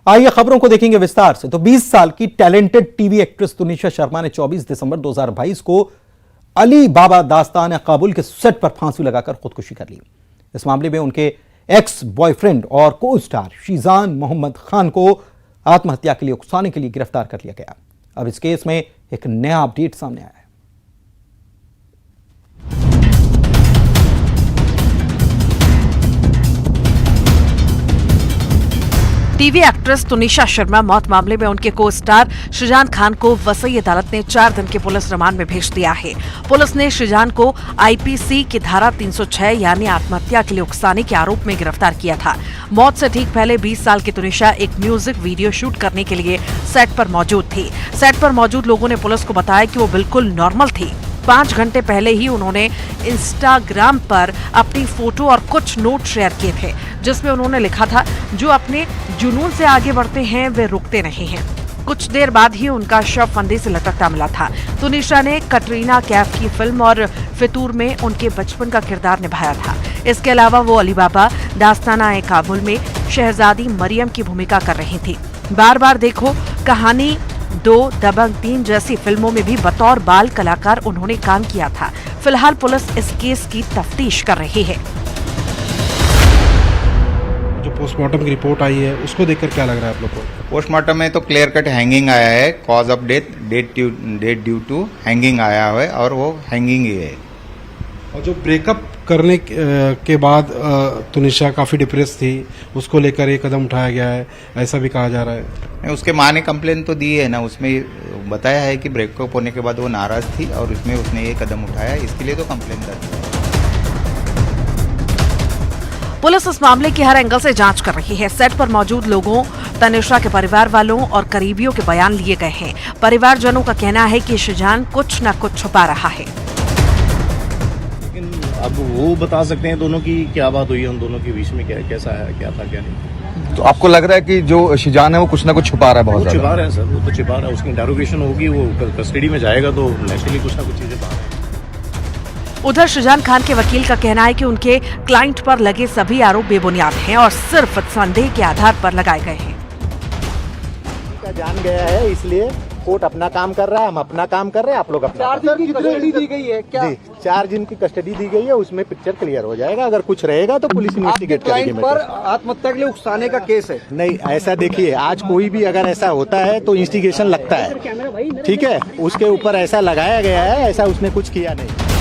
आइए खबरों को देखेंगे विस्तार से। तो 20 साल की talented TV actress Tunisha Sharma ने 24 दिसंबर 2022 को अली बाबा दास्तान काबुल के सेट पर फांसी लगाकर खुदकुशी कर ली। इस मामले में उनके एक्स बॉयफ्रेंड और को स्टार शीजान मोहम्मद खान को आत्महत्या के लिए उकसाने के लिए गिरफ्तार कर लिया गया। अब इस केस में एक नया अपडेट सामने आया है। टीवी एक्ट्रेस तुनिशा शर्मा मौत मामले में उनके को स्टार शीजान खान को वसई अदालत ने 4 दिन के पुलिस रिमांड में भेज दिया है। पुलिस ने शीजान को आईपीसी की धारा 306 यानी आत्महत्या के लिए उकसाने के आरोप में गिरफ्तार किया था। मौत से ठीक पहले 20 साल की तुनिशा एक म्यूजिक वीडियो शूट करने के लिए सेट पर मौजूद थी। सेट पर मौजूद लोगों ने पुलिस को बताया कि वो बिल्कुल नॉर्मल थी। 5 घंटे पहले ही उन्होंने इंस्टाग्राम पर अपनी फोटो और कुछ नोट शेयर किए थे, जिसमें उन्होंने लिखा था, जो अपने जुनून से आगे बढ़ते हैं वे रुकते नहीं हैं। कुछ देर बाद ही उनका शव फंदे से लटकता मिला था। तुनिशा ने कटरीना कैफ की फिल्म और फितूर में उनके बचपन का किरदार निभाया था। इसके अलावा वो अली बाबा दास्ताना काबुल में शहजादी मरियम की भूमिका कर रही थी। बार बार देखो कहानी 2, दबंग 3 जैसी फिल्मों में भी बतौर बाल कलाकार उन्होंने काम किया था। फिलहाल पुलिस इस केस की तफ्तीश कर रही है। जो पोस्टमार्टम की रिपोर्ट आई है उसको देखकर क्या लग रहा है आप लोग को? पोस्टमार्टम में तो क्लियर कट हैंगिंग आया है। Cause of death date due to hanging आया है और वो हैंगिंग ही है। और जो ब्रेकअप करने के बाद तुनिशा काफ़ी डिप्रेस थी, उसको लेकर एक कदम उठाया गया है, ऐसा भी कहा जा रहा है। उसके माँ ने कंप्लेन तो दी है ना, उसमें बताया है कि ब्रेकअप होने के बाद वो नाराज थी और उसमें उसने ये कदम उठाया, इसके लिए तो कंप्लेन दर्ज है। पुलिस इस मामले की हर एंगल से जांच कर रही है। सेट पर मौजूद लोगों, तनिषा के परिवार वालों और करीबियों के बयान लिए गए हैं। परिवारजनों का कहना है कि शीजान कुछ न कुछ छुपा रहा है। अब वो बता सकते हैं दोनों की क्या बात हुई है, उन दोनों के बीच में क्या था क्या नहीं। तो आपको लग रहा है कि जो शीजान है वो कुछ ना कुछ छुपा रहा है? बहुत छुपा रहा है सर, वो तो छुपा रहा है। उसकी इंटरोगेशन होगी, वो कस्टडी में जाएगा तो नेचुरली कुछ ना कुछ चीजें बाहर आएंगी। उधर शीजान खान के वकील का कहना है कि उनके क्लाइंट पर लगे सभी आरोप बेबुनियाद हैं और सिर्फ संदेह के आधार पर लगाए गए हैं। जान गया है, इसलिए कोर्ट अपना काम कर रहा है, हम अपना काम कर रहे हैं, आप लोग अपना। 4 दिन की कस्टडी दी गई है क्या? जी, 4 दिन की कस्टडी दी गई है, उसमें पिक्चर क्लियर हो जाएगा। अगर कुछ रहेगा तो पुलिस इन्वेस्टिगेट करेगी। पर आत्महत्या के लिए उकसाने का केस है। नहीं, ऐसा देखिए, आज कोई भी अगर ऐसा होता है तो इंस्टिगेशन लगता है, ठीक है। उसके ऊपर ऐसा लगाया गया है, ऐसा उसने कुछ किया नहीं।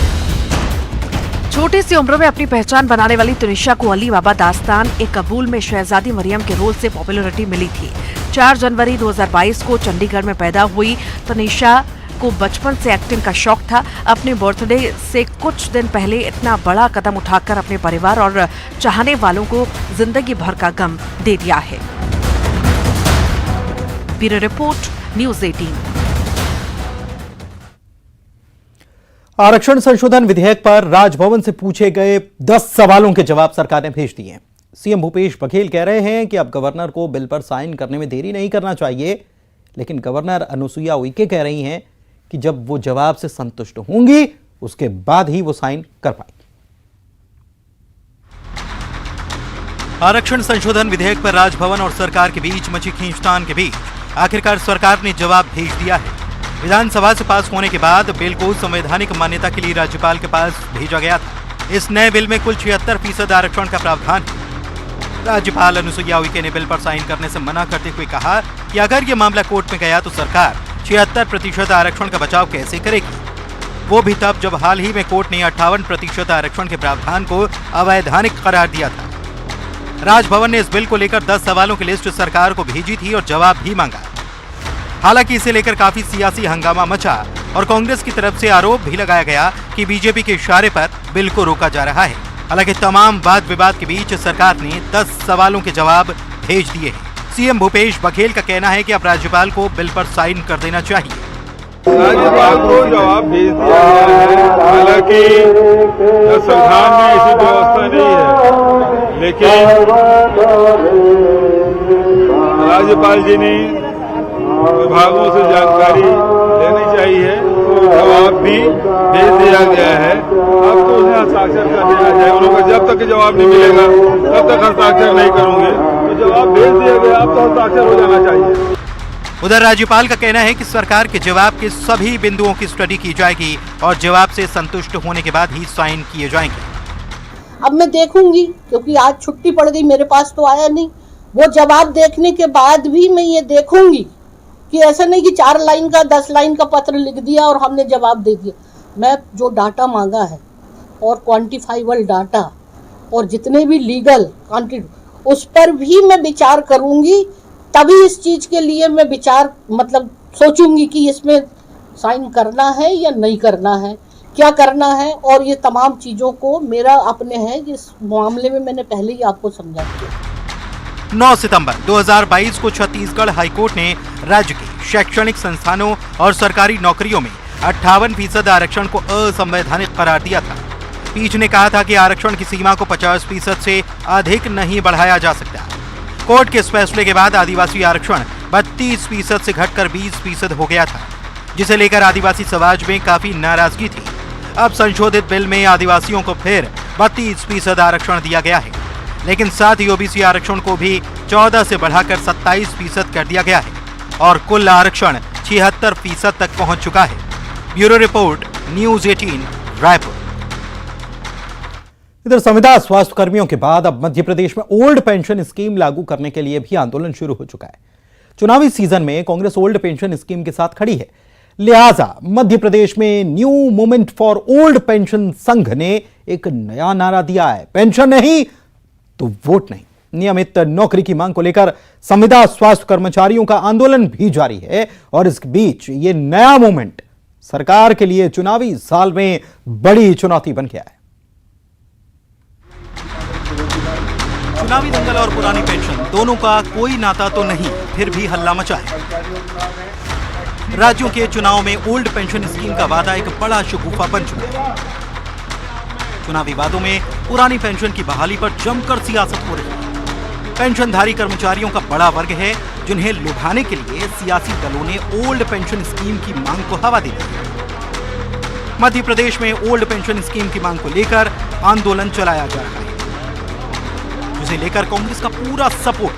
छोटी सी उम्र में अपनी पहचान बनाने वाली तुनिशा को अली बाबा दास्तान काबुल में शहजादी मरियम के रोल से पॉपुलैरिटी मिली थी। 4 जनवरी 2022 को चंडीगढ़ में पैदा हुई तुनिशा को बचपन से एक्टिंग का शौक था। अपने बर्थडे से कुछ दिन पहले इतना बड़ा कदम उठाकर अपने परिवार और चाहने वालों को जिंदगी भर का गम दे दिया है। Bureau report, news 18। आरक्षण संशोधन विधेयक पर राजभवन से पूछे गए 10 सवालों के जवाब सरकार ने भेज दिए हैं। सीएम भूपेश बघेल कह रहे हैं कि अब गवर्नर को बिल पर साइन करने में देरी नहीं करना चाहिए, लेकिन गवर्नर अनुसुईया उइके कह रही हैं कि जब वो जवाब से संतुष्ट होंगी उसके बाद ही वो साइन कर पाएंगी। आरक्षण संशोधन विधेयक पर राजभवन और सरकार के बीच मची खींचतान के बीच आखिरकार सरकार ने जवाब भेज दिया है। विधानसभा से पास होने के बाद बिल को संवैधानिक मान्यता के लिए राज्यपाल के पास भेजा गया था। इस नए बिल में कुल 76% आरक्षण का प्रावधान है। राज्यपाल अनुसुईया उइके ने बिल पर साइन करने से मना करते हुए कहा कि अगर ये मामला कोर्ट में गया तो सरकार 76% आरक्षण का बचाव कैसे करेगी, वो भी तब जब हाल ही में कोर्ट ने 58% आरक्षण के प्रावधान को अवैधानिक करार दिया था। राजभवन ने इस बिल को लेकर 10 सवालों की लिस्ट सरकार को भेजी थी और जवाब भी मांगा। हालांकि इसे लेकर काफी सियासी हंगामा मचा और कांग्रेस की तरफ से आरोप भी लगाया गया कि बीजेपी के इशारे पर बिल को रोका जा रहा है। हालांकि तमाम वाद विवाद के बीच सरकार ने 10 सवालों के जवाब भेज दिए हैं। सीएम भूपेश बघेल का कहना है कि अब राज्यपाल को बिल पर साइन कर देना चाहिए। राज्यपाल को जवाब भेज दिया गया है। हालांकि संविधान में ऐसी व्यवस्था नहीं है, लेकिन राज्यपाल जी ने विभागों से जानकारी लेनी चाहिए, जवाब भी भेज दिया गया है। अब तो उन्हें हस्ताक्षर कर देना चाहिए। उन लोगों का जब तक जवाब नहीं मिलेगा तब तक हस्ताक्षर नहीं करूंगे। तो जवाब भेज दिया गया, अब तो हस्ताक्षर हो जाना चाहिए। उधर राज्यपाल का कहना है कि सरकार के जवाब के सभी बिंदुओं की स्टडी की जाएगी और जवाब से संतुष्ट होने के बाद ही साइन किए जाएंगे। अब मैं देखूंगी, क्योंकि आज छुट्टी पड़ गई, मेरे पास तो आया नहीं। वो जवाब देखने के बाद भी मैं ये देखूंगी कि ऐसा नहीं कि 4 लाइन का 10 लाइन का पत्र लिख दिया और हमने जवाब दे दिया। मैं जो डाटा मांगा है और क्वांटिफाइबल डाटा और जितने भी लीगल उस पर भी मैं विचार करूंगी, तभी इस चीज के लिए मैं विचार सोचूंगी कि इसमें साइन करना है या नहीं करना है, क्या करना है। और ये तमाम चीजों को मेरा अपने है, इस मामले में मैंने पहले ही आपको समझा दिया। 9 सितंबर 2022 को छत्तीसगढ़ हाईकोर्ट ने राज्य के शैक्षणिक संस्थानों और सरकारी नौकरियों में 58% आरक्षण को असंवैधानिक करार दिया था। पीठ ने कहा था कि आरक्षण की सीमा को 50% से अधिक नहीं बढ़ाया जा सकता। कोर्ट के इस फैसले के बाद आदिवासी आरक्षण 32% से घटकर 20% हो गया था, जिसे लेकर आदिवासी समाज में काफी नाराजगी थी। अब संशोधित बिल में आदिवासियों को फिर 32% आरक्षण दिया गया है, लेकिन साथ ही ओबीसी आरक्षण को भी 14 से बढ़ाकर 27% कर दिया गया है और कुल आरक्षण 76% तक पहुंच चुका है। Bureau report, news 18, Raipur. इधर संविदा स्वास्थ्य कर्मियों के बाद अब मध्य प्रदेश में ओल्ड पेंशन स्कीम लागू करने के लिए भी आंदोलन शुरू हो चुका है। चुनावी सीजन में कांग्रेस ओल्ड पेंशन स्कीम के साथ खड़ी है, लिहाजा मध्य प्रदेश में new movement for old pension संघ ने एक नया नारा दिया है, पेंशन नहीं तो वोट नहीं। नियमित नौकरी की मांग को लेकर संविदा स्वास्थ्य कर्मचारियों का आंदोलन भी जारी है और इस बीच ये नया मूवमेंट सरकार के लिए चुनावी साल में बड़ी चुनौती बन गया है। चुनावी दंगल और पुरानी पेंशन दोनों का कोई नाता तो नहीं, फिर भी हल्ला मचा है। राज्यों के चुनाव में ओल्ड पेंशन स्कीम का वादा एक बड़ा शगुफा बन चुका है। चुनावी वादों में पुरानी पेंशन की बहाली पर जमकर सियासत हो रही है। पेंशनधारी कर्मचारियों का बड़ा वर्ग है, जिन्हें लुभाने के लिए सियासी दलों ने ओल्ड पेंशन स्कीम की मांग को हवा दी है। मध्य प्रदेश में ओल्ड पेंशन स्कीम की मांग को लेकर आंदोलन चलाया जा रहा है, जिसे लेकर कांग्रेस का पूरा support.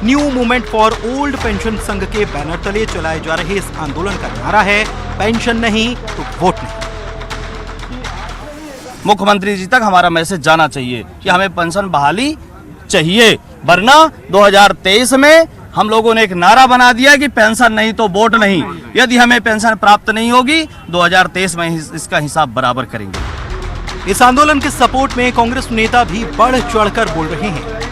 New movement for old pension संघ के बैनर तले चलाए जा रहे इस आंदोलन का नारा है, पेंशन नहीं तो वोट नहीं। मुख्यमंत्री जी तक हमारा मैसेज जाना चाहिए कि हमें पेंशन बहाली चाहिए, वरना 2023 में हम लोगों ने एक नारा बना दिया कि पेंशन नहीं तो वोट नहीं। यदि हमें पेंशन प्राप्त नहीं होगी 2023 में इसका हिसाब बराबर करेंगे। इस आंदोलन के सपोर्ट में कांग्रेस नेता भी बढ़ चढ़कर बोल रहे हैं।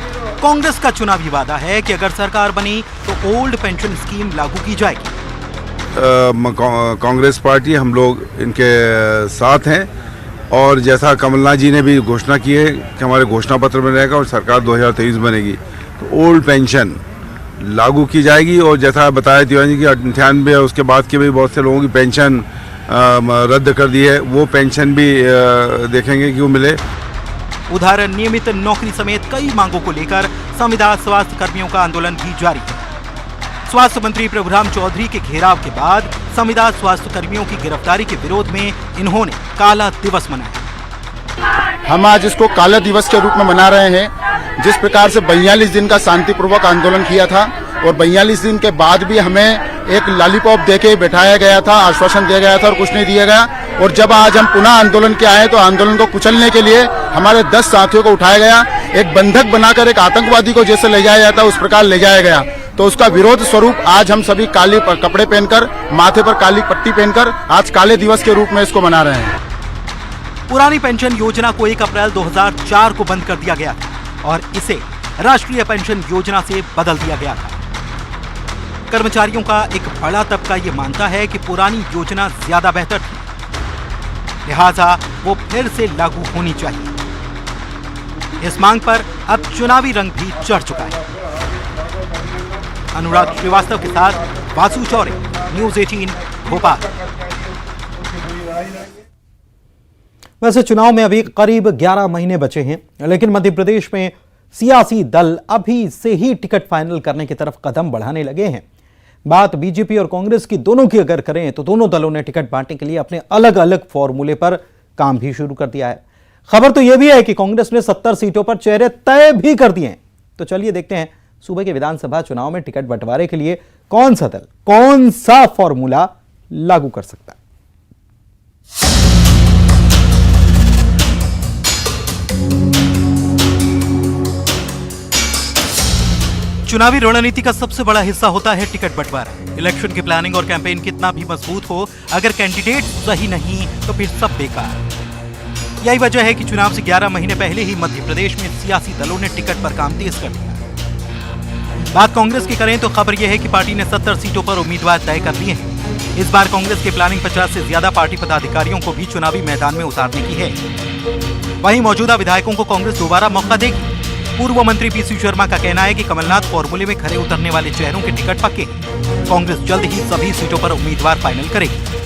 कांग्रेस का चुनावी वादा है कि अगर सरकार बनी तो ओल्ड पेंशन स्कीम लागू की जाएगी। कांग्रेस पार्टी हम लोग इनके साथ हैं और जैसा कमलनाथ जी ने भी घोषणा की है कि हमारे घोषणा पत्र में रहेगा और सरकार 2023 बनेगी तो ओल्ड पेंशन लागू की जाएगी। और जैसा बताया तिवारी जी की 98 उसके बाद के भी बहुत से लोगों की पेंशन रद्द कर दी है, वो पेंशन भी देखेंगे कि वो मिले। उधर नियमित नौकरी समेत कई मांगों को लेकर संविदा स्वास्थ्य कर्मियों का आंदोलन भी जारी है। स्वास्थ्य मंत्री प्रभुराम चौधरी के घेराव के बाद संविदा स्वास्थ्य कर्मियों की गिरफ्तारी के विरोध में इन्होंने काला दिवस मनाया। हम आज इसको काला दिवस के रूप में मना रहे हैं। जिस प्रकार से 42 दिन का शांतिपूर्वक आंदोलन किया था और 42 दिन के बाद भी हमें एक लॉलीपॉप देके बैठाया गया था, आश्वासन दिया गया था और कुछ नहीं दिया गया। और जब आज हम पुनः आंदोलन के आए तो आंदोलन को कुचलने के लिए हमारे 10 साथियों को उठाया गया, एक बंधक बनाकर एक आतंकवादी को जैसे ले जाया जाता उस प्रकार ले जाया गया। तो उसका विरोध स्वरूप आज हम सभी काले कपड़े पहनकर, माथे पर काली पट्टी पहनकर आज काले दिवस के रूप में इसको मना रहे हैं। पुरानी पेंशन योजना को 1 अप्रैल 2004 को बंद कर दिया गया था और इसे राष्ट्रीय पेंशन योजना से बदल दिया गया था। कर्मचारियों का एक बड़ा तबका ये मानता है कि पुरानी योजना ज्यादा बेहतर थी, लिहाजा वो फिर से लागू होनी चाहिए। इस मांग पर अब चुनावी रंग भी चढ़ चुका है। अनुराग श्रीवास्तव के साथ वासु चौरे, न्यूज़ 18, भोपाल। वैसे चुनाव में अभी करीब 11 महीने बचे हैं, लेकिन मध्य प्रदेश में सियासी दल अभी से ही टिकट फाइनल करने की तरफ कदम बढ़ाने लगे हैं। बात बीजेपी और कांग्रेस की दोनों की अगर करें तो दोनों दलों ने टिकट बांटने के लिए अपने अलग अलग फॉर्मूले पर काम भी शुरू कर दिया है। खबर तो यह भी है कि कांग्रेस ने 70 सीटों पर चेहरे तय भी कर दिए हैं। तो चलिए देखते हैं सूबे के विधानसभा चुनाव में टिकट बंटवारे के लिए कौन सा दल कौन सा फॉर्मूला लागू कर सकता है। चुनावी रणनीति का सबसे बड़ा हिस्सा होता है टिकट बंटवारा। इलेक्शन की प्लानिंग और कैंपेन कितना भी मजबूत हो, अगर कैंडिडेट सही नहीं तो फिर सब बेकार। यही वजह है कि चुनाव से 11 महीने पहले ही मध्य प्रदेश में सियासी दलों ने टिकट पर काम तेज कर दिया। बात कांग्रेस की करें तो खबर यह है कि पार्टी ने 70 सीटों पर उम्मीदवार तय कर लिए हैं। इस बार कांग्रेस की प्लानिंग 50 से ज्यादा पार्टी पदाधिकारियों को भी चुनावी मैदान में उतारने की है। वहीं मौजूदा विधायकों को कांग्रेस दोबारा मौका देगी। पूर्व मंत्री पीसी शर्मा का कहना है कि कमलनाथ फॉर्मूले में खरे उतरने वाले चेहरों के टिकट पक्के हैं। कांग्रेस जल्द ही सभी सीटों पर उम्मीदवार फाइनल करेगी।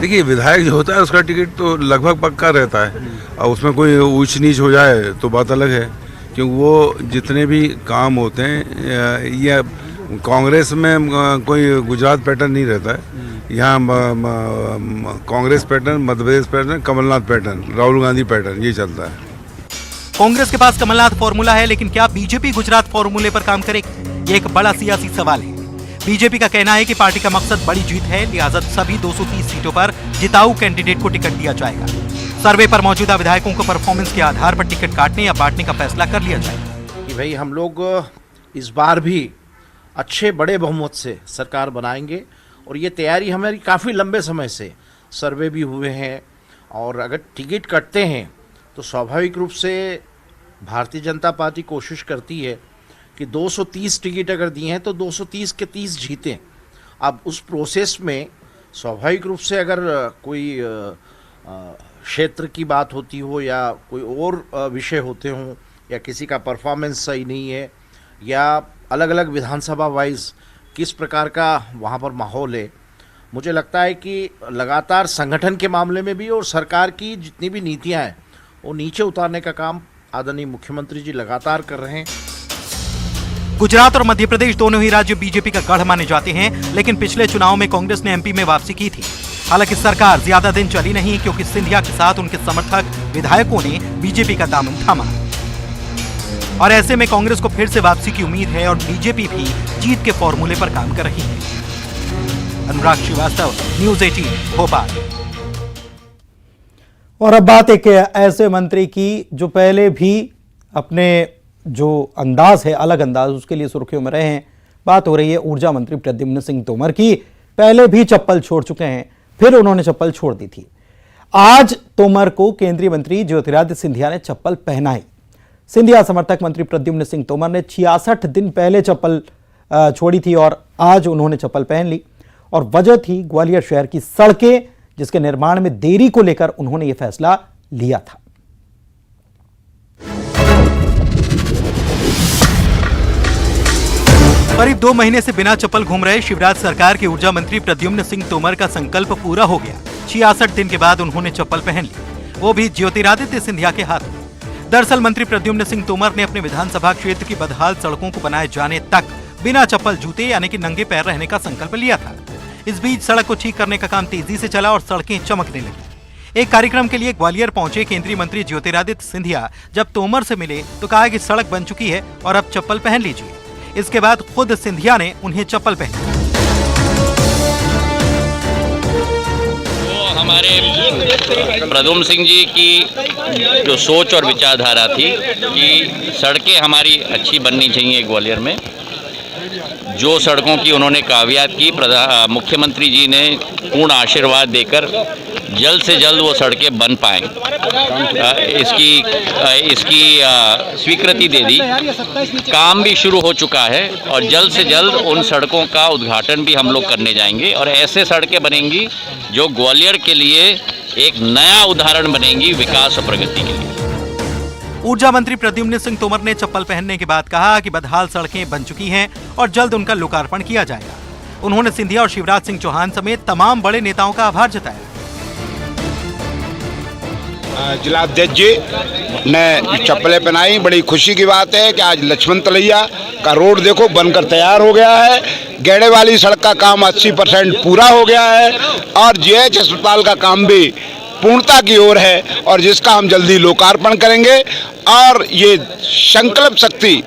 देखिए, विधायक जो होता है उसका टिकट तो लगभग पक्का रहता है, और उसमें कोई ऊंच नीच हो जाए तो बात अलग है, क्योंकि वो जितने भी काम होते हैं, ये कांग्रेस में कोई गुजरात पैटर्न नहीं रहता है। यहाँ Congress pattern, Madhya Pradesh pattern, Kamalnath pattern, Rahul Gandhi pattern, ये चलता है। कांग्रेस के पास कमलनाथ फॉर्मूला है, लेकिन क्या बीजेपी गुजरात फॉर्मूले पर काम करेगी? ये एक बड़ा सियासी सवाल है। बीजेपी का कहना है कि पार्टी का मकसद बड़ी जीत है, लिहाजा सभी 230 सीटों पर जिताऊ कैंडिडेट को टिकट दिया जाएगा। सर्वे पर मौजूदा विधायकों को परफॉर्मेंस के आधार पर टिकट काटने या बांटने का फैसला कर लिया जाएगा। कि भाई हम लोग इस बार भी अच्छे बड़े बहुमत से सरकार बनाएंगे, और ये तैयारी हमारी काफ़ी लंबे समय से, सर्वे भी हुए हैं, और अगर टिकट कटते हैं तो स्वाभाविक रूप से भारतीय जनता पार्टी कोशिश करती है कि 230 टिकट अगर दिए हैं तो 230 के 30 जीतें। अब उस प्रोसेस में स्वाभाविक रूप से अगर कोई क्षेत्र की बात होती हो या कोई और विषय होते हों, या किसी का परफॉर्मेंस सही नहीं है, या अलग अलग विधानसभा वाइज किस प्रकार का वहाँ पर माहौल है, मुझे लगता है कि लगातार संगठन के मामले में भी और सरकार की जितनी भी नीतियाँ हैं वो नीचे उतारने का काम आदरणीय मुख्यमंत्री जी लगातार कर रहे हैं। गुजरात और मध्य प्रदेश दोनों ही राज्य बीजेपी का गढ़ माने जाते हैं, लेकिन पिछले चुनाव में कांग्रेस ने एमपी में वापसी की थी। हालांकि सरकार ज्यादा दिन चली नहीं, क्योंकि सिंधिया के साथ उनके समर्थक विधायकों ने बीजेपी का दामन थामा, और ऐसे में कांग्रेस को फिर से वापसी की उम्मीद है और बीजेपी भी जीत के फॉर्मूले पर काम कर रही है। अनुराग श्रीवास्तव, न्यूज़ 18 भोपाल। और अब बात एक ऐसे मंत्री की जो पहले भी अपने जो अंदाज है, अलग अंदाज, उसके लिए सुर्खियों में रहे हैं। बात हो रही है ऊर्जा मंत्री प्रद्युम्न सिंह तोमर की। पहले भी चप्पल छोड़ चुके हैं, फिर उन्होंने चप्पल छोड़ दी थी। आज तोमर को केंद्रीय मंत्री ज्योतिरादित्य सिंधिया ने चप्पल पहनाई। सिंधिया समर्थक मंत्री प्रद्युम्न सिंह तोमर ने 66 दिन पहले चप्पल छोड़ी थी और आज उन्होंने चप्पल पहन ली, और वजह थी ग्वालियर शहर की सड़कें, जिसके निर्माण में देरी को लेकर उन्होंने यह फैसला लिया था। करीब 2 महीने से बिना चप्पल घूम रहे शिवराज सरकार के ऊर्जा मंत्री प्रद्युम्न सिंह तोमर का संकल्प पूरा हो गया। 66 दिन के बाद उन्होंने चप्पल पहन ली, वो भी ज्योतिरादित्य सिंधिया के हाथों। दरअसल मंत्री प्रद्युम्न सिंह तोमर ने अपने विधानसभा क्षेत्र की बदहाल सड़कों को बनाए जाने तक बिना चप्पल जूते यानी कि नंगे पैर रहने का संकल्प लिया था। इस बीच सड़क को ठीक करने का काम तेजी से चला और सड़कें चमकने लगी। एक कार्यक्रम के लिए ग्वालियर पहुंचे केंद्रीय मंत्री ज्योतिरादित्य सिंधिया जब तोमर से मिले तो कहा कि सड़क बन चुकी है और अब चप्पल पहन लीजिए। इसके बाद खुद सिंधिया ने उन्हें चप्पल पहनी। तो हमारे प्रद्युम्न सिंह जी की जो सोच और विचारधारा थी कि सड़कें हमारी अच्छी बननी चाहिए ग्वालियर में, जो सड़कों की उन्होंने कावियात की, मुख्यमंत्री जी ने पूर्ण आशीर्वाद देकर जल्द से जल्द वो सड़कें बन पाएं, इसकी स्वीकृति दे दी। काम भी शुरू हो चुका है और जल्द से जल्द उन सड़कों का उद्घाटन भी हम लोग करने जाएंगे और ऐसे सड़कें बनेंगी जो ग्वालियर के लिए एक नया उदाहरण बनेंगी विकास और प्रगति के लिए। ऊर्जा मंत्री प्रद्युम्न सिंह तोमर ने चप्पल पहनने के बाद कहा कि बदहाल सड़कें बन चुकी हैं और जल्द उनका लोकार्पण किया जाएगा। उन्होंने सिंधिया और शिवराज सिंह चौहान समेत तमाम बड़े नेताओं का आभार जताया। जिलाध्यक्ष जी ने चप्पलें पहनाई, बड़ी खुशी की बात है कि आज लक्ष्मण तलैया का रोड देखो बनकर तैयार हो गया है। गेड़े वाली सड़क का काम 80% पूरा हो गया है और जीएच अस्पताल का काम भी पूर्णता की ओर है और जिसका हम जल्दी लोकार्पण करेंगे। और ये संकल्प शक्ति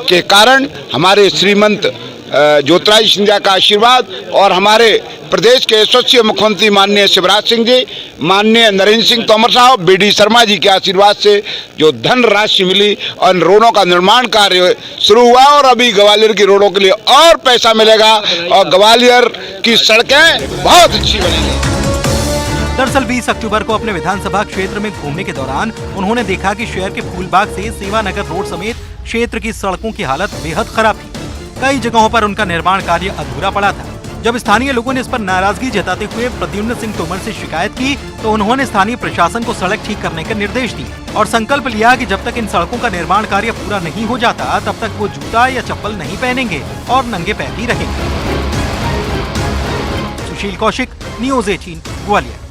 के कारण हमारे श्रीमंत ज्योतिरादित्य सिंधिया का आशीर्वाद और हमारे प्रदेश के यशस्वी मुख्यमंत्री माननीय शिवराज सिंह जी, माननीय नरेंद्र सिंह तोमर साहब, बीडी शर्मा जी के आशीर्वाद से जो धन राशि मिली और रोडों का निर्माण कार्य शुरू हुआ और अभी ग्वालियर की रोडों के लिए और पैसा मिलेगा और ग्वालियर की सड़कें बहुत अच्छी बनेंगी। दरअसल 20 अक्टूबर को अपने विधानसभा क्षेत्र में घूमने के दौरान उन्होंने देखा कि शहर के फूलबाग से सेवानगर रोड समेत क्षेत्र की सड़कों की हालत बेहद खराब थी। कई जगहों पर उनका निर्माण कार्य अधूरा पड़ा था। जब स्थानीय लोगों ने इस पर नाराजगी जताते हुए प्रद्युम्न सिंह तोमर से शिकायत की तो उन्होंने स्थानीय प्रशासन को सड़क ठीक करने के निर्देश दिए और संकल्प लिया कि जब तक इन सड़कों का निर्माण कार्य पूरा नहीं हो जाता तब तक वो जूता या चप्पल नहीं पहनेंगे और नंगे पैर ही रहेंगे। सुशील कौशिक, न्यूज़ 18, ग्वालियर।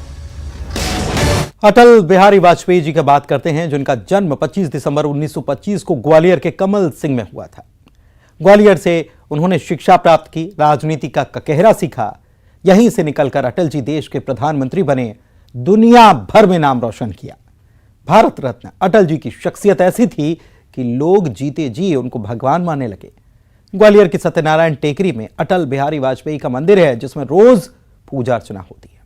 अटल बिहारी वाजपेयी जी की बात करते हैं जिनका जन्म 25 दिसंबर 1925 को ग्वालियर के कमल सिंह में हुआ था। ग्वालियर से उन्होंने शिक्षा प्राप्त की, राजनीति का ककहरा सीखा। यहीं से निकलकर अटल जी देश के प्रधानमंत्री बने, दुनिया भर में नाम रोशन किया। भारत रत्न अटल जी की शख्सियत ऐसी थी कि लोग जीते जी उनको भगवान मानने लगे। ग्वालियर की सत्यनारायण टेकरी में अटल बिहारी वाजपेयी का मंदिर है जिसमें रोज पूजा अर्चना होती है।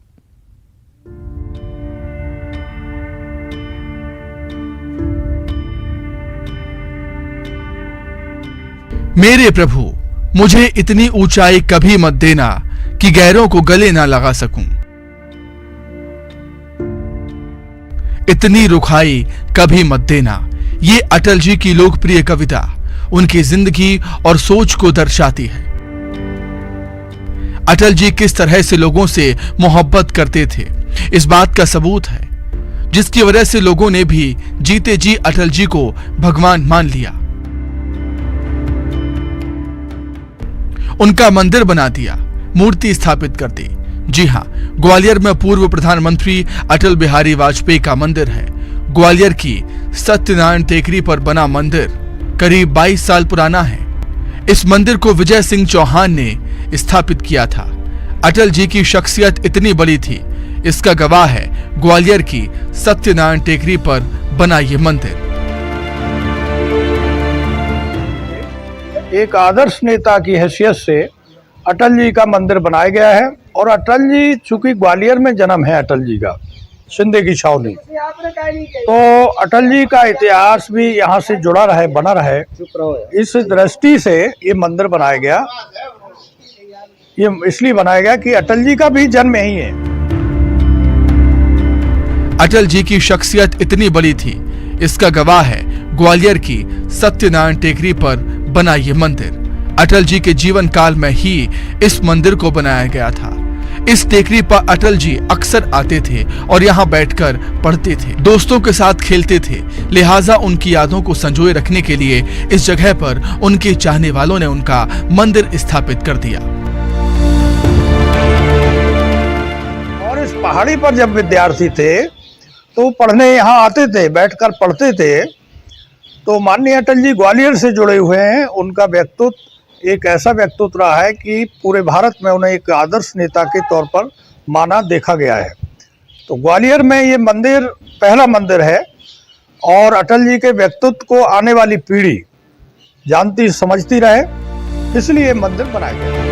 मेरे प्रभु, मुझे इतनी ऊंचाई कभी मत देना कि गैरों को गले ना लगा सकूं। इतनी रुखाई कभी मत देना। ये अटल जी की लोकप्रिय कविता उनकी जिंदगी और सोच को दर्शाती है। अटल जी किस तरह से लोगों से मोहब्बत करते थे, इस बात का सबूत है, जिसकी वजह से लोगों ने भी जीते जी अटल जी को भगवान मान लिया। उनका मंदिर बना दिया, मूर्ति स्थापित कर दी। जी हां, ग्वालियर में पूर्व प्रधानमंत्री अटल बिहारी वाजपेयी का मंदिर है। ग्वालियर की सत्यनारायण टेकरी पर बना मंदिर करीब 22 साल पुराना है। इस मंदिर को विजय सिंह चौहान ने स्थापित किया था। अटल जी की शख्सियत इतनी बड़ी थी, इसका गवाह है ग्वालियर की सत्यनारायण टेकरी पर बना यह मंदिर। एक आदर्श नेता की हैसियत से अटल जी का मंदिर बनाया गया है। और अटल जी, चूंकि ग्वालियर में जन्म है अटल जी का, शिंदे की छावनी, तो अटल जी का इतिहास भी यहाँ से जुड़ा रहे, बना रहे, इस दृष्टि से ये मंदिर बनाया गया। ये इसलिए बनाया गया कि अटल जी का भी जन्म यही है। अटल जी की शख्सियत इतनी बड़ी थी, इसका गवाह है ग्वालियर की सत्यनारायण टेकरी पर बना यह मंदिर। अटल जी के जीवन काल में ही इस मंदिर को बनाया गया था। इस टेकरी पर अटल जी अक्सर आते थे और यहाँ बैठकर पढ़ते थे, दोस्तों के साथ खेलते थे। लिहाजा उनकी यादों को संजोए रखने के लिए इस जगह पर उनके चाहने वालों ने उनका मंदिर स्थापित कर दिया। और इस पहाड़ी पर जब विद्यार्थी थे तो पढ़ने यहाँ आते थे, बैठकर पढ़ते थे। तो माननीय अटल जी ग्वालियर से जुड़े हुए हैं। उनका व्यक्तित्व एक ऐसा व्यक्तित्व रहा है कि पूरे भारत में उन्हें एक आदर्श नेता के तौर पर माना देखा गया है। तो ग्वालियर में ये मंदिर पहला मंदिर है और अटल जी के व्यक्तित्व को आने वाली पीढ़ी जानती समझती रहे, इसलिए मंदिर बनाया गया।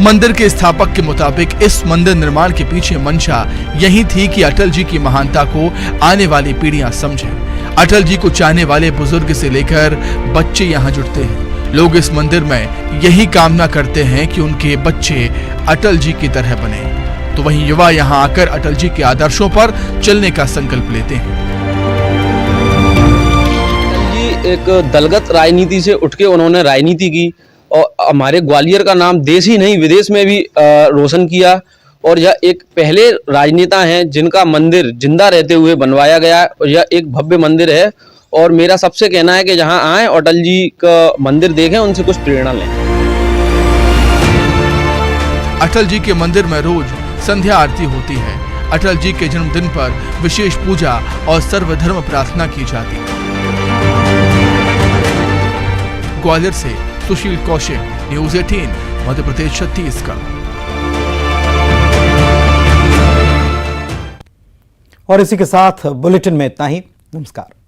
मंदिर के स्थापक के मुताबिक इस मंदिर निर्माण के पीछे मंशा यही थी कि अटल जी की महानता को आने वाली पीढ़ियां समझें। अटल जी को चाहने वाले बुजुर्ग से लेकर बच्चे यहाँ जुटते हैं। लोग इस मंदिर में यही कामना करते हैं कि उनके बच्चे अटल जी की तरह बने। तो वहीं युवा यहाँ आकर अटल जी के आदर्शों पर चलने का संकल्प लेते हैं। अटल जी एक दलगत राजनीति से उठ के उन्होंने राजनीति की और हमारे ग्वालियर का नाम देश ही नहीं विदेश में भी रोशन किया। और यह एक पहले राजनेता हैं जिनका मंदिर जिंदा रहते हुए बनवाया गया है और यह एक भव्य मंदिर है। और मेरा सबसे कहना है कि जहां आए अटल जी का मंदिर देखें, उनसे कुछ प्रेरणा लें। अटल जी के मंदिर में रोज संध्या आरती होती है। अटल जी के जन्मदिन पर विशेष पूजा और सर्वधर्म प्रार्थना की जाती है। ग्वालियर से सुशील कौशिक, न्यूज़ 18, मध्य प्रदेश, छत्तीसगढ़। और इसी के साथ बुलेटिन में इतना ही। नमस्कार।